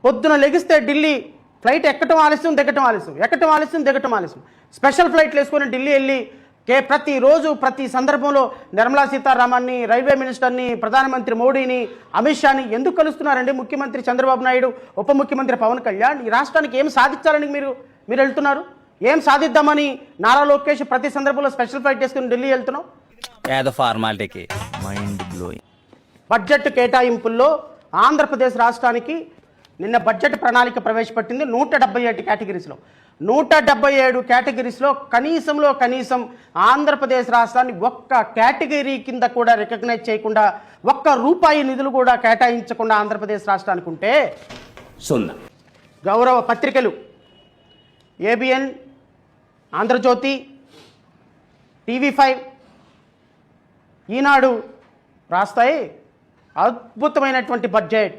పొద్దున లెగిస్తే ఢిల్లీ ఫ్లైట్ ఎక్కటం ఆలస్యం, దిగటం ఆలస్యం, ఎక్కటం ఆలస్యం, దిగటం ఆలస్యం. స్పెషల్ ఫ్లైట్లు వేసుకొని ఢిల్లీ వెళ్ళి ప్రతిరోజు ప్రతి సందర్భంలో నిర్మలా సీతారామన్ని, రైల్వే మినిస్టర్ని, ప్రధానమంత్రి మోడీని, అమిత్ షాని ఎందుకు కలుస్తున్నారండి? ముఖ్యమంత్రి చంద్రబాబు నాయుడు, ఉప ముఖ్యమంత్రి పవన్ కళ్యాణ్ ఈ రాష్ట్రానికి ఏం సాధించాలని మీరు వెళ్తున్నారు? ఏం సాధిద్దామని నారా లోకేష్ ప్రతి సందర్భంలో స్పెషల్ ఫ్లైట్ వేసుకుని ఢిల్లీ వెళ్తున్నాం? ఫార్మాలిటీకి మైండ్ బ్లోయింగ్. బడ్జెట్ కేటాయింపుల్లో ఆంధ్రప్రదేశ్ రాష్ట్రానికి నిన్న బడ్జెట్ ప్రణాళిక ప్రవేశపెట్టింది 177 కేటగిరీస్లో. 177 కేటగిరీస్లో కనీసం ఆంధ్రప్రదేశ్ రాష్ట్రాన్ని ఒక్క కేటగిరీ కింద కూడా రికగ్నైజ్ చేయకుండా, ₹1 నిధులు కూడా కేటాయించకుండా ఆంధ్రప్రదేశ్ రాష్ట్రానికి ఉంటే, గౌరవ పత్రికలు ఏబిఎన్, ఆంధ్రజ్యోతి, టీవీ5, ఈనాడు రాస్తాయి అద్భుతమైనటువంటి బడ్జెట్.